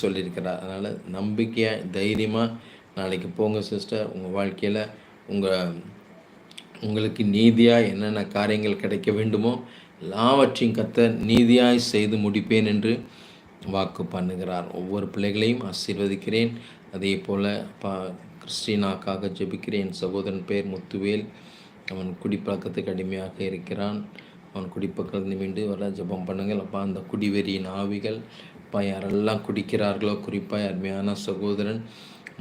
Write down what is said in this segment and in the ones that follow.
சொல்லியிருக்கிறார். அதனால் நம்பிக்கையாக தைரியமாக நாளைக்கு போங்க சிஸ்டர். உங்கள் வாழ்க்கையில் உங்கள் உங்களுக்கு நீதியாய் என்னென்ன காரியங்கள் கிடைக்க வேண்டுமோ எல்லாவற்றையும் கர்த்தர் நீதியாய் செய்து முடிப்பேன் என்று வாக்கு பண்ணுகிறார். ஒவ்வொரு பிள்ளைகளையும் ஆசீர்வதிக்கிறேன். அதே போல் கிறிஸ்டினாக்காக ஜெபிக்கிறேன். சகோதரன் பேர் முத்துவேல். அவன் குடிப்பழக்கத்துக்கு அடிமையாக இருக்கிறான். அவன் குடிப்பழக்கத்தில் மீண்டு வர ஜெபம் பண்ணுங்கள். அப்பா, அந்த குடிவெறியின் ஆவிகள் அப்பா யாரெல்லாம் குடிக்கிறார்களோ, குறிப்பாக அருமையான சகோதரன்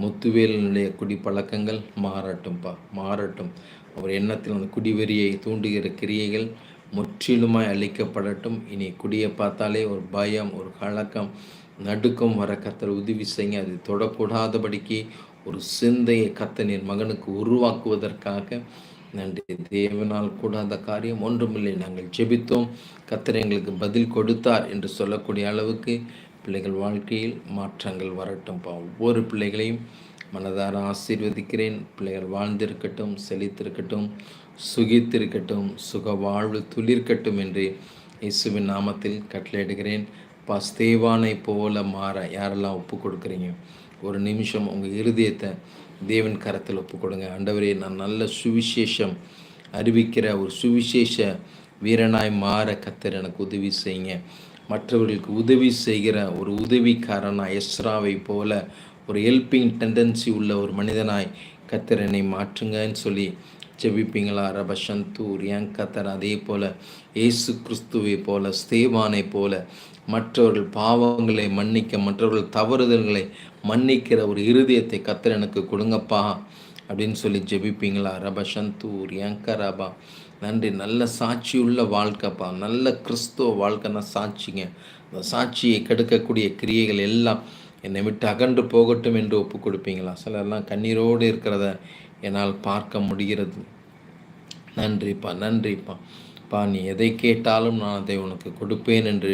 முத்துவேலினுடைய குடிப்பழக்கங்கள் மாறட்டும்ப்பா, மாறட்டும். அவர் எண்ணத்தில் அந்த குடிவெறியை தூண்டுகிற கிரியைகள் முற்றிலுமாய் அழிக்கப்படட்டும். இனி குடியை பார்த்தாலே ஒரு பயம், ஒரு கலக்கம், நடுக்கம் வர கர்த்தர் உதவி செய்ய, அது தொடக்கூடாதபடிக்கு ஒரு சிந்தையை கர்த்தர் என் மகனுக்கு உருவாக்குவதற்காக நன்றி. தேவனால் கூடாத காரியம் ஒன்றுமில்லை. நாங்கள் ஜெபித்தோம், கர்த்தர் எங்களுக்கு பதில் கொடுத்தார் என்று சொல்லக்கூடிய அளவுக்கு பிள்ளைகள் வாழ்க்கையில் மாற்றங்கள் வரட்டும்ப்பா. ஒவ்வொரு பிள்ளைகளையும் மனதார ஆசீர்வதிக்கிறேன். பிள்ளைகள் வாழ்ந்திருக்கட்டும், செழித்திருக்கட்டும், சுகித்திருக்கட்டும், சுக வாழ்வு துளிர்க்கட்டும் என்று இயேசுவின் நாமத்தில் கட்டளையிடுகிறேன். ஸ்தேவானை போல மாற யாரெல்லாம் ஒப்பு கொடுக்குறீங்க, ஒரு நிமிஷம் உங்கள் இருதயத்தை தேவன் கரத்தில் ஒப்பு கொடுங்க. ஆண்டவரே, நான் நல்ல சுவிசேஷம் அறிவிக்கிற ஒரு சுவிசேஷ வீரனாய் மாற கர்த்தர் எனக்கு உதவி செய்யுங்க. மற்றவர்களுக்கு உதவி செய்கிற ஒரு உதவிக்காரனாய் எஸ்ராவை போல ஒரு ஹெல்பிங் டெண்டன்சி உள்ள ஒரு மனிதனாய் கர்த்தர் என்னை மாற்றுங்கன்னு சொல்லி ஜெபிப்பீங்களா? ரபசந்தூர் என் கர்த்தர் அதே போல் இயேசு கிறிஸ்துவை போல, ஸ்தேவானை போல மற்றவர்கள் பாவங்களை மன்னிக்க, மற்றவர்கள் தவறுதல்களை மன்னிக்கிற ஒரு இருதயத்தை கர்த்தர் எனக்கு கொடுங்கப்பா அப்படின்னு சொல்லி ஜெபிப்பீங்களா? ரபசந்தூர் எங்கரபா. நன்றி. நல்ல சாட்சியுள்ள வாழ்க்கைப்பா, நல்ல கிறிஸ்துவ வாழ்க்கைன்னா சாட்சிங்க. அந்த சாட்சியை கெடுக்கக்கூடிய கிரியைகள் எல்லாம் என்னை விட்டு அகன்று போகட்டும் என்று ஒப்பு கொடுப்பீங்களா? சிலர்லாம் கண்ணீரோடு இருக்கிறத என்னால் பார்க்க முடிகிறது. நன்றிப்பா, நன்றிப்பா. நீ எதை கேட்டாலும் நான் அதை உனக்கு கொடுப்பேன் என்று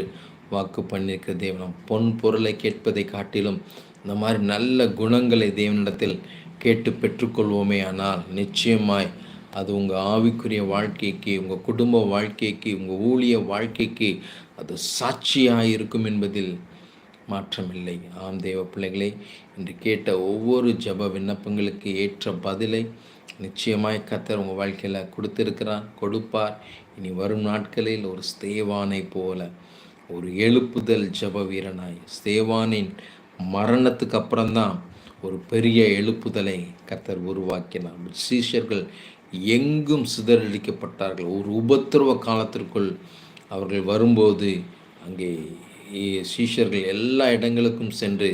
வாக்கு பண்ணியிருக்கிற தேவனம். பொன் பொருளை கேட்பதை காட்டிலும் இந்த மாதிரி நல்ல குணங்களை தேவனிடத்தில் கேட்டு பெற்றுக்கொள்வோமே. ஆனால் நிச்சயமாய் அது உங்கள் ஆவிக்குரிய வாழ்க்கைக்கு, உங்கள் குடும்ப வாழ்க்கைக்கு, உங்கள் ஊழிய வாழ்க்கைக்கு அது சாட்சியாக இருக்கும் என்பதில் மாற்றமில்லை. ஆம் தேவ பிள்ளைகளை, இன்று கேட்ட ஒவ்வொரு ஜப விண்ணப்பங்களுக்கு ஏற்ற பதிலை நிச்சயமாய் கர்த்தர் உங்கள் வாழ்க்கையில் கொடுத்திருக்கிறார், கொடுப்பார். இனி வரும் நாட்களில் ஒரு ஸ்தேவானை போல ஒரு எழுப்புதல் ஜப வீரனாய், ஸ்தேவானின் மரணத்துக்கு அப்புறம்தான் ஒரு பெரிய எழுப்புதலை கர்த்தர் உருவாக்கினார். சீஷர்கள் எங்கும் சிதறடிக்கப்பட்டார்கள். ஒரு உபத்திரவ காலத்திற்குள் அவர்கள் வரும்போது அங்கே சீஷர்கள் எல்லா இடங்களுக்கும் சென்று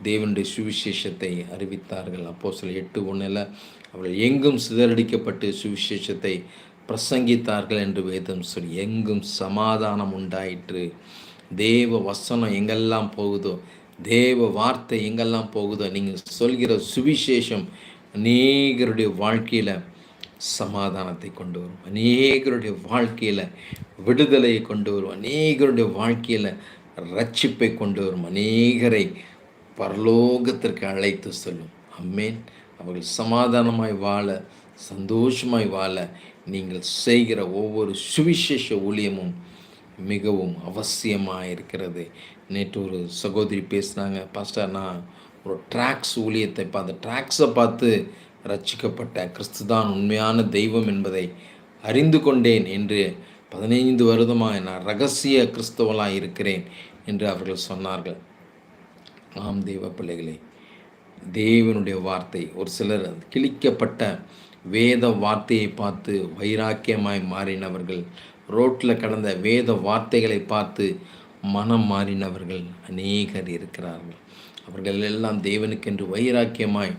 தேவனுடைய சுவிசேஷத்தை அறிவித்தார்கள். அப்போஸ்தலர் 8:1 அவர்கள் எங்கும் சிதறடிக்கப்பட்டு சுவிசேஷத்தை பிரசங்கித்தார்கள் என்று வேதம் சொல்லி. எங்கும் சமாதானம் உண்டாயிற்று. தேவ வசனம் எங்கெல்லாம் போகுதோ, தேவ வார்த்தை எங்கெல்லாம் போகுதோ, நீங்கள் சொல்கிற சுவிசேஷம் அநேகருடைய வாழ்க்கையில் சமாதானத்தை கொண்டு வரும், அநேகருடைய வாழ்க்கையில் விடுதலையை கொண்டு வரும், அநேகருடைய வாழ்க்கையில் ரட்சிப்பை கொண்டு வரும், அநேகரை பரலோகத்திற்கு அழைத்து செல்லும். அம்மேன். அவர்கள் சமாதானமாய் வாழ, சந்தோஷமாய் வாழ நீங்கள் செய்கிற ஒவ்வொரு சுவிசேஷ ஊழியமும் மிகவும் அவசியமாக இருக்கிறது. நேற்று ஒரு சகோதரி பேசுனாங்க, பாஸ்டர் நான் ஒரு ட்ராக்ஸ் ஊழியத்தை பார்த்து, ட்ராக்ஸை பார்த்து ரட்சிக்கப்பட்டேன், கிறிஸ்து தான் உண்மையான தெய்வம் என்பதை அறிந்து கொண்டேன் என்று 15 வருடமாக நான் ரகசிய கிறிஸ்தவலாக இருக்கிறேன் என்று அவர்கள் சொன்னார்கள். ஆம் தேவ பிள்ளைகளே, தேவனுடைய வார்த்தை, ஒரு சிலர் கிழிக்கப்பட்ட வேத வார்த்தையை பார்த்து வைராக்கியமாய் மாறினவர்கள், ரோட்டில் கடந்த வேத வார்த்தைகளை பார்த்து மனம் மாறினவர்கள் அநேகர் இருக்கிறார்கள். அவர்கள் எல்லாம் தேவனுக்கென்று வைராக்கியமாய்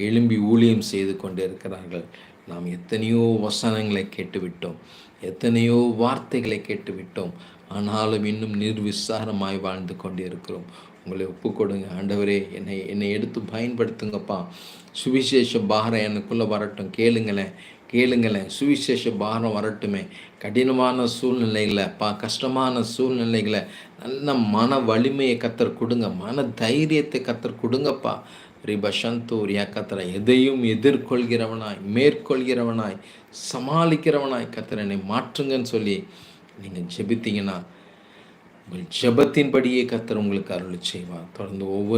எழும்பி ஊழியம் செய்து கொண்டு இருக்கிறார்கள். நாம் எத்தனையோ வசனங்களை கேட்டுவிட்டோம், எத்தனையோ வார்த்தைகளை கேட்டுவிட்டோம், ஆனாலும் இன்னும் நிர்விசாரமாய் வாழ்ந்து கொண்டு இருக்கிறோம். உங்களை ஒப்பு கொடுங்க. ஆண்டவரே, என்னை எடுத்து பயன்படுத்துங்கப்பா. சுவிசேஷ பாரம் எனக்குள்ளே வரட்டும். கேளுங்களேன், சுவிசேஷ பாரம் வரட்டுமே. கடினமான சூழ்நிலைகளை கஷ்டமான சூழ்நிலைகளை நல்ல மன வலிமையை கர்த்தர் கொடுங்க, மன தைரியத்தை கர்த்தர் கொடுங்கப்பா. ரிபஷந்தூரியா கர்த்தரை எதையும் எதிர்கொள்கிறவனாய், மேற்கொள்கிறவனாய், சமாளிக்கிறவனாய் கர்த்தர் என்னை மாற்றுங்கன்னு சொல்லி நீங்கள் ஜெபித்தீங்கன்னா உங்கள் ஜெபத்தின்படியே கர்த்தர் உங்களுக்கு அருளி செய்வார். தொடர்ந்து ஒவ்வொரு